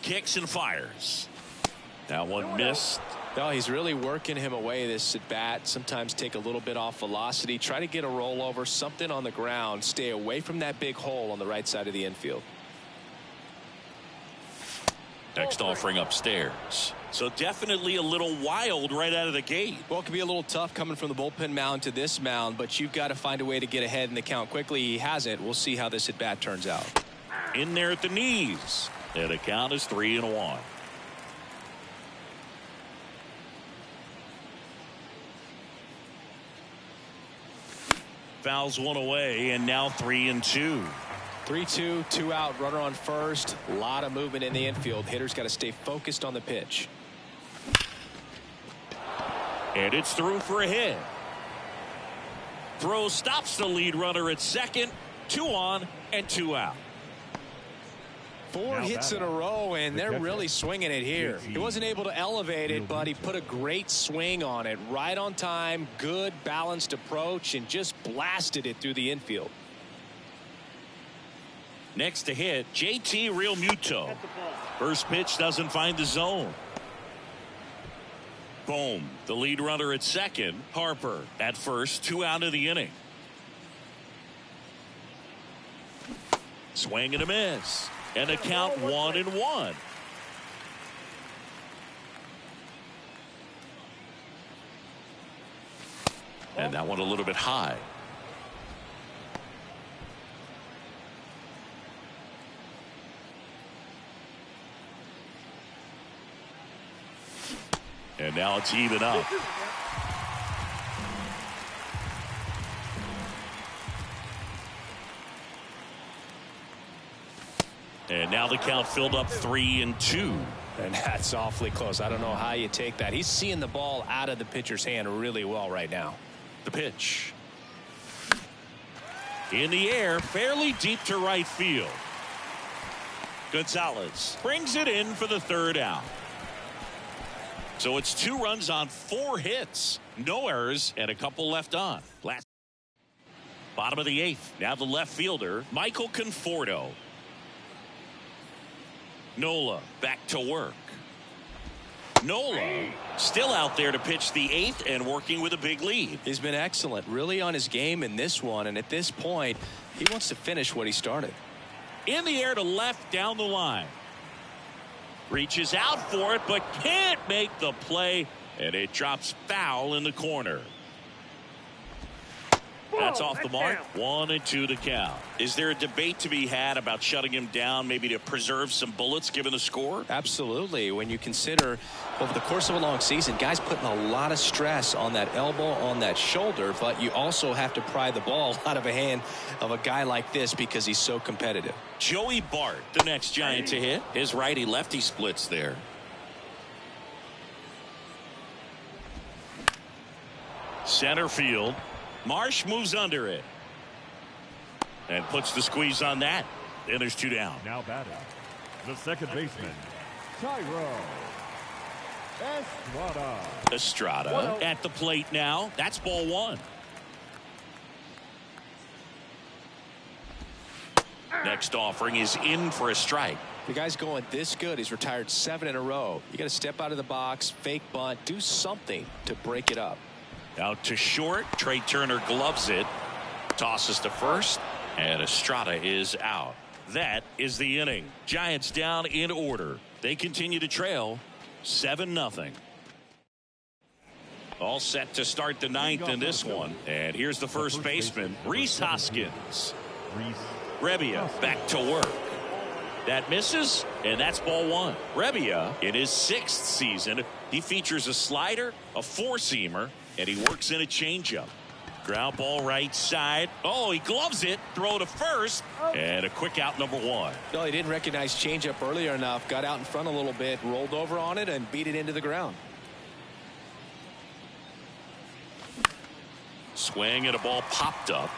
Speaker 2: Kicks and fires. That one missed.
Speaker 3: No, he's really working him away this at bat. Sometimes take a little bit off velocity. Try to get a rollover, something on the ground. Stay away from that big hole on the right side of the infield.
Speaker 2: Next offering upstairs. So definitely a little wild right out of the gate.
Speaker 3: Well, it can be a little tough coming from the bullpen mound to this mound, but you've got to find a way to get ahead in the count quickly. He hasn't. We'll see how this at bat turns out.
Speaker 2: In there at the knees. And the count is 3-1. Fouls one away, and now 3-2.
Speaker 3: 3-2, 2 out, runner on first. A lot of movement in the infield. Hitter's got to stay focused on the pitch.
Speaker 2: And it's through for a hit. Throw stops the lead runner at second. 2 on and 2 out.
Speaker 3: 4 hits in a row, and they're really swinging it here. He wasn't able to elevate it, but he put a great swing on it. Right on time, good balanced approach, and just blasted it through the infield.
Speaker 2: Next to hit, JT Realmuto. First pitch doesn't find the zone. Boom. The lead runner at second. Harper at first. 2 out of the inning. Swing and a miss. And a count 1-1. And that one a little bit high. And now it's even up. And now the count filled up 3-2.
Speaker 3: And that's awfully close. I don't know how you take that. He's seeing the ball out of the pitcher's hand really well right now.
Speaker 2: The pitch. In the air, fairly deep to right field. Gonzalez brings it in for the third out. So it's 2 runs on 4 hits. No errors and a couple left on. Bottom of the 8th. Now the left fielder, Michael Conforto. Nola back to work. Nola still out there to pitch the 8th and working with a big lead.
Speaker 3: He's been excellent, really on his game in this one, and at this point he wants to finish what he started.
Speaker 2: In the air to left down the line. Reaches out for it but can't make the play, and it drops foul in the corner. That's off the mark. 1-2 to count. Is there a debate to be had about shutting him down, maybe to preserve some bullets given the score?
Speaker 3: Absolutely. When you consider over the course of a long season, guys putting a lot of stress on that elbow, on that shoulder, but you also have to pry the ball out of a hand of a guy like this because he's so competitive.
Speaker 2: Joey Bart, the next Giant to hit. His righty-lefty splits there. Center field. Marsh moves under it and puts the squeeze on that. And there's 2 down.
Speaker 4: Now batting, the second baseman, Tyro
Speaker 2: Estrada at the plate now. That's ball 1. Next offering is in for a strike.
Speaker 3: The guy's going this good. He's retired 7 in a row. You got to step out of the box, fake bunt, do something to break it up.
Speaker 2: Out to short. Trey Turner gloves it. Tosses to first. And Estrada is out. That is the inning. Giants down in order. They continue to trail 7-0. All set to start the 9th in this one. And here's the first baseman, Rhys Hoskins. Rebbia back to work. That misses, and that's ball 1. Rebbia, in his 6th season, he features a slider, a 4-seamer, and he works in a changeup. Ground ball right side. Oh, he gloves it. Throw to first. And a quick out, number 1.
Speaker 3: No, he didn't recognize changeup earlier enough. Got out in front a little bit, rolled over on it, and beat it into the ground.
Speaker 2: Swing and a ball popped up.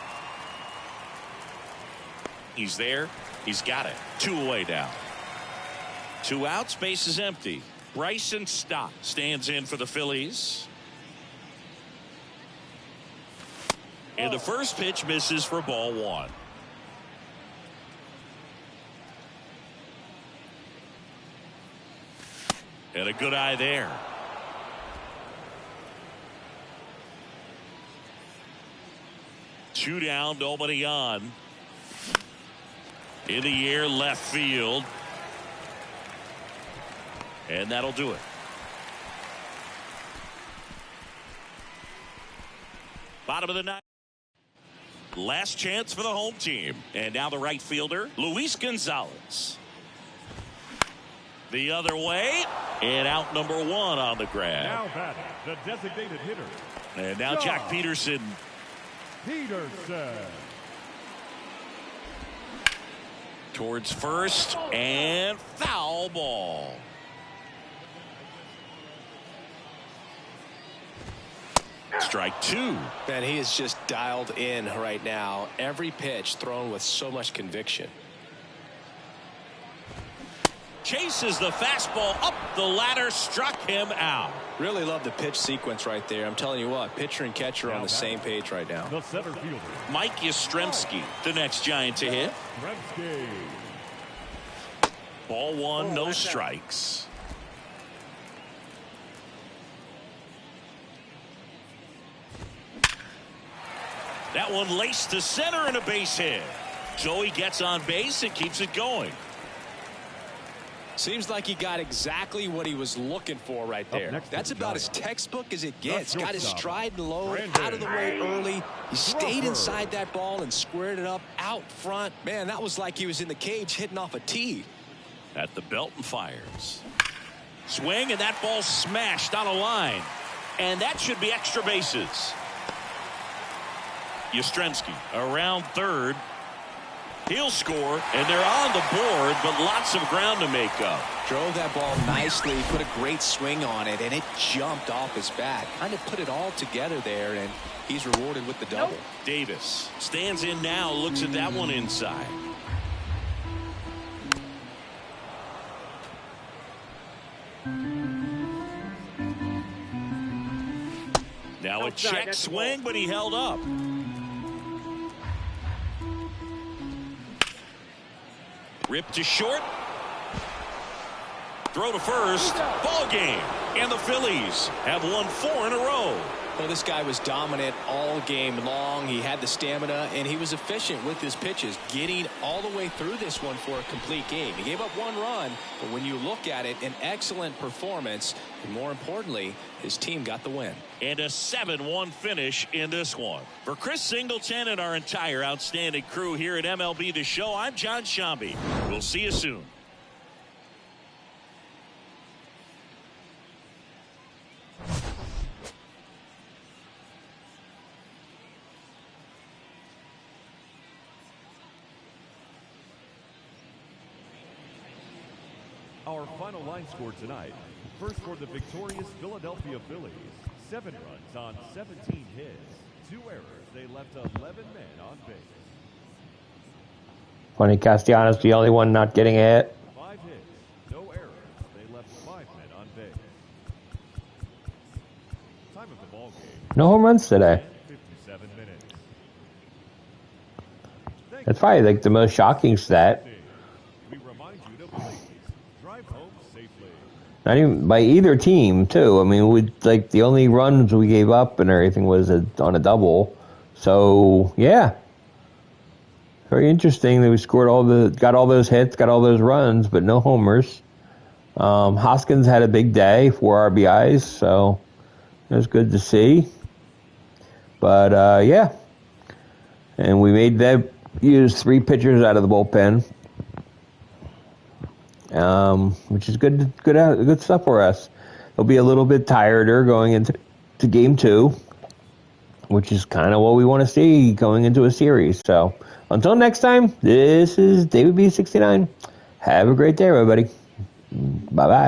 Speaker 2: He's there. He's got it. 2 away now. 2 outs. Base is empty. Bryson Stott stands in for the Phillies. And the first pitch misses for ball 1. And a good eye there. Two down, nobody on. In the air, left field. And that'll do it. Bottom of the 9th. Last chance for the home team. And now the right fielder, Luis Gonzalez. The other way. And out number 1 on the grab.
Speaker 4: Now batting, the designated hitter.
Speaker 2: And now Jack Peterson. Towards first, and foul ball. Strike 2.
Speaker 3: Man, he is just dialed in right now. Every pitch thrown with so much conviction.
Speaker 2: Chases the fastball up the ladder, struck him out.
Speaker 3: Really love the pitch sequence right there. I'm telling you what, pitcher and catcher are on the same page right now.
Speaker 4: The center fielder,
Speaker 2: Mike Yastrzemski, the next Giant to hit. Ball 1, no strikes. That one laced to center and a base hit. Joey gets on base and keeps it going.
Speaker 3: Seems like he got exactly what he was looking for right there. That's about as textbook as it gets. Got his stride and load out of the way early. He stayed inside that ball and squared it up out front. Man, that was like he was in the cage hitting off a tee.
Speaker 2: At the belt and fires. Swing, and that ball smashed on a line. And that should be extra bases. Yastrzemski around third. He'll score, and they're on the board, but lots of ground to make up.
Speaker 3: Drove that ball nicely, put a great swing on it, and it jumped off his bat. Kind of put it all together there, and he's rewarded with the double.
Speaker 2: Davis stands in now, looks at that one inside. Now a check swing, but he held up. Ripped to short. Throw to first. Ball game. And the Phillies have won 4 in a row.
Speaker 3: Well, this guy was dominant all game long. He had the stamina, and he was efficient with his pitches, getting all the way through this one for a complete game. He gave up 1 run, but when you look at it, an excellent performance, and more importantly, his team got the win.
Speaker 2: And a 7-1 finish in this one. For Chris Singleton and our entire outstanding crew here at MLB The Show, I'm John Shambi. We'll see you soon.
Speaker 4: Our final line score tonight. First for the victorious Philadelphia Phillies. 7 runs on 17 hits. 2 errors. They left 11 men on base.
Speaker 1: Funny, Castellanos the only one not getting a hit.
Speaker 4: 5 hits. No errors. They left 5 men on base. Time of the ball game.
Speaker 1: No home runs today.
Speaker 4: 57 minutes.
Speaker 1: That's probably like the most shocking stat.
Speaker 4: We remind you to please drive home safely.
Speaker 1: Not even by either team, too. I mean, like the only runs we gave up and everything was on a double. So yeah, very interesting that we got all those hits, got all those runs, but no homers. Hoskins had a big day, 4 RBIs, so it was good to see. But yeah, and we made them use 3 pitchers out of the bullpen. Which is good stuff for us. They'll be a little bit tireder going into game 2, which is kind of what we want to see going into a series. So until next time, this is David B69. Have a great day, everybody. Bye-bye.